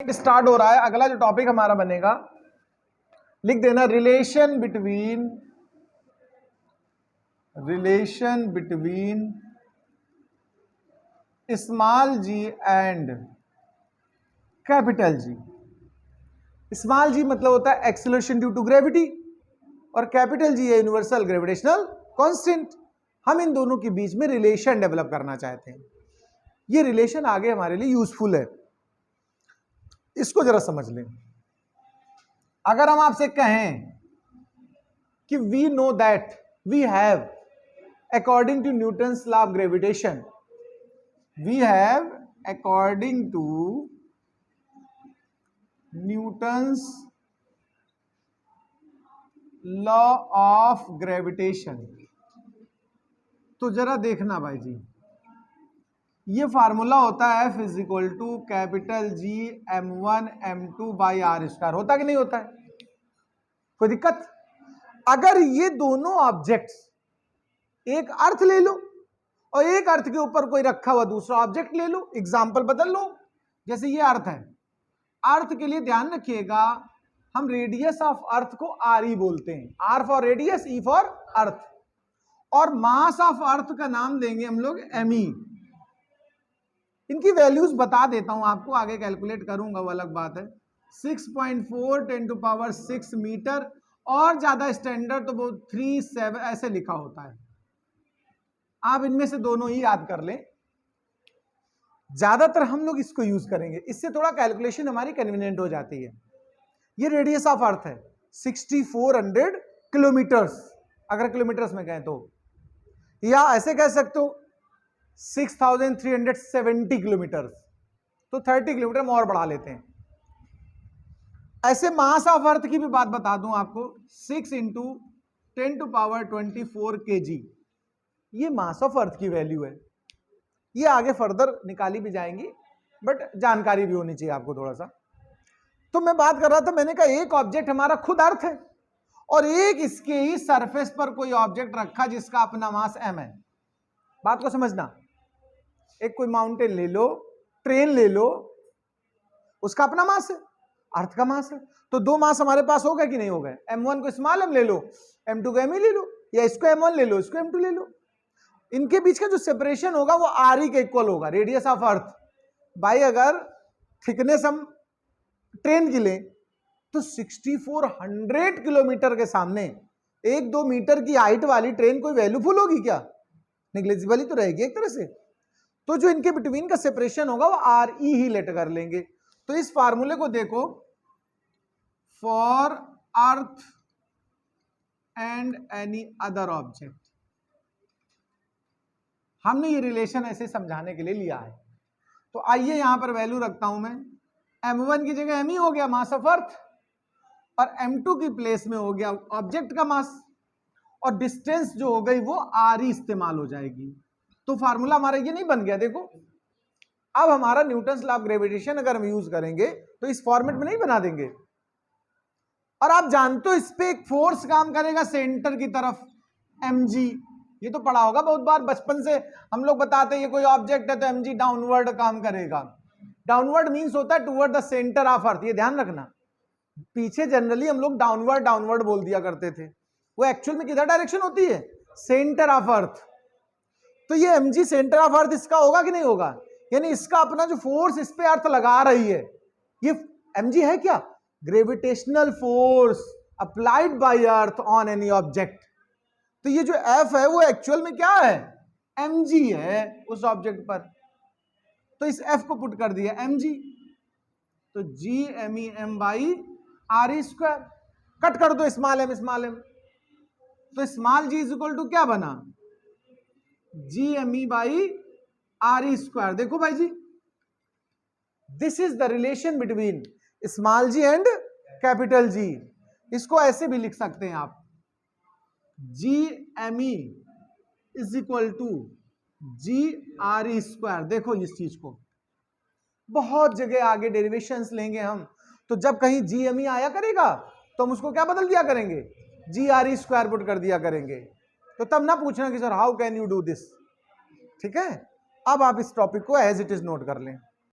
Start हो रहा है। अगला जो टॉपिक हमारा बनेगा, लिख देना relation between small g and capital G. Small g मतलब होता है एक्सेलरेशन ड्यू टू ग्रेविटी, और कैपिटल जी है यूनिवर्सल ग्रेविटेशनल कांस्टेंट। हम इन दोनों के बीच में रिलेशन डेवलप करना चाहते हैं। ये रिलेशन आगे हमारे लिए यूजफुल है, इसको जरा समझ लें। अगर हम आपसे कहें कि we know that we have according to Newton's law of gravitation, we have according to Newton's law of gravitation, तो जरा देखना भाई जी, ये फार्मूला होता है F is equal to capital G m1 m2 by R square. होता कि नहीं होता है? कोई दिक्कत? अगर ये दोनों ऑब्जेक्ट्स, एक अर्थ ले लो और एक अर्थ के ऊपर कोई रखा हुआ दूसरा ऑब्जेक्ट ले लो, एग्जाम्पल बदल लो। जैसे ये अर्थ है, अर्थ के लिए ध्यान रखिएगा हम रेडियस ऑफ अर्थ को आर ई बोलते हैं, R for radius, E for Earth, और मास ऑफ अर्थ का नाम देंगे हम लोग एम ई। इनकी वैल्यूज बता देता हूं आपको, आगे कैलकुलेट करूंगा वो अलग बात है। 6.4 10 टू पावर 6 मीटर, और ज्यादा स्टैंडर्ड तो वो 37 ऐसे लिखा होता है। आप इनमें से दोनों ही याद कर लें, ज्यादातर हम लोग इसको यूज करेंगे, इससे थोड़ा कैलकुलेशन हमारी कन्वीनियंट हो जाती है। ये रेडियस ऑफ अर्थ है 6400 किलोमीटर्स, अगर किलोमीटर्स में कहें तो, या ऐसे कह सकते हो 6370 किलोमीटर, तो 30 किलोमीटर हम और बढ़ा लेते हैं। ऐसे मास ऑफ अर्थ की भी बात बता दूं आपको, 6 इंटू 10 टू पावर 24 kg, ये मास ऑफ अर्थ की वैल्यू है। ये आगे फर्दर निकाली भी जाएंगी, बट जानकारी भी होनी चाहिए आपको थोड़ा सा। तो मैं बात कर रहा था, मैंने कहा एक ऑब्जेक्ट हमारा खुद अर्थ है और एक इसके ही सरफेस पर कोई ऑब्जेक्ट रखा जिसका अपना मास m है। बात को समझना, एक कोई माउंटेन ले लो, ट्रेन ले लो, उसका अपना मास है, अर्थ का मास है, तो दो मास हमारे पास हो गए कि नहीं हो गए? m1 को स्मॉल m ले लो, m2 को m ले लो, या इसको m1 ले लो, इसको m2 ले लो। इनके बीच का जो सेपरेशन होगा वो आर ई के इक्वल होगा, रेडियस ऑफ अर्थ बाई अगर थिकनेस हम ट्रेन की लें तो 6400 किलोमीटर के सामने 1-2 मीटर की हाइट वाली ट्रेन कोई वैल्यूफुल होगी क्या? निग्लेजिबल ही तो रहेगी एक तरह से। तो जो इनके बिटवीन का सेपरेशन होगा वो आर ई ही लेट कर लेंगे। तो इस फार्मूले को देखो, for earth and any other object, हमने ये रिलेशन ऐसे समझाने के लिए लिया है। तो आइए यहां पर वैल्यू रखता हूं मैं, m1 की जगह m ही हो गया मास ऑफ अर्थ, और m2 की प्लेस में हो गया ऑब्जेक्ट का मास, और डिस्टेंस जो हो गई वो आर ई इस्तेमाल हो जाएगी। तो फार्मूला हमारा ये नहीं बन गया, देखो अब हमारा न्यूटन्स लॉ ऑफ ग्रेविटेशन अगर हम यूज करेंगे तो इस फॉर्मेट में नहीं बना देंगे। और आप जानते हो इस पे एक फोर्स काम करेगा सेंटर की तरफ, mg, ये तो पढ़ा होगा बहुत बार, बचपन से हम लोग बताते हैं ये कोई ऑब्जेक्ट है तो mg डाउनवर्ड काम करेगा। डाउनवर्ड मींस होता है toward the centre of earth, ये ध्यान रखना। पीछे जनरली हम लोग डाउनवर्ड बोल दिया करते थे, वो एक्चुअल में किधर डायरेक्शन होती है? Centre of earth. तो ये mg सेंटर ऑफ अर्थ इसका होगा कि नहीं होगा? यानी इसका अपना जो फोर्स इस पे अर्थ लगा रही है, ये mg है क्या? Gravitational force applied by earth on any object. तो ये जो F है वो एक्चुअल में क्या है? mg है उस ऑब्जेक्ट पर। तो इस F को पुट कर दिया mg, तो g m e m by R E square, cut कर दो स्मॉल m, तो small g is equal to क्या बना? G M E by R E square. देखो भाई जी, this is the relation between small g and capital G. इसको ऐसे भी लिख सकते हैं आप, G M E is equal to g R E square. देखो इस चीज को बहुत जगह आगे डेरिवेशंस लेंगे हम, तो जब कहीं जी एम ई आया करेगा तो हम उसको क्या बदल दिया करेंगे? जी आर ई स्क्वायर पुट कर दिया करेंगे। तो तब ना पूछना कि sir how can you do this. ठीक है, अब आप इस टॉपिक को एज इट इज नोट कर लें।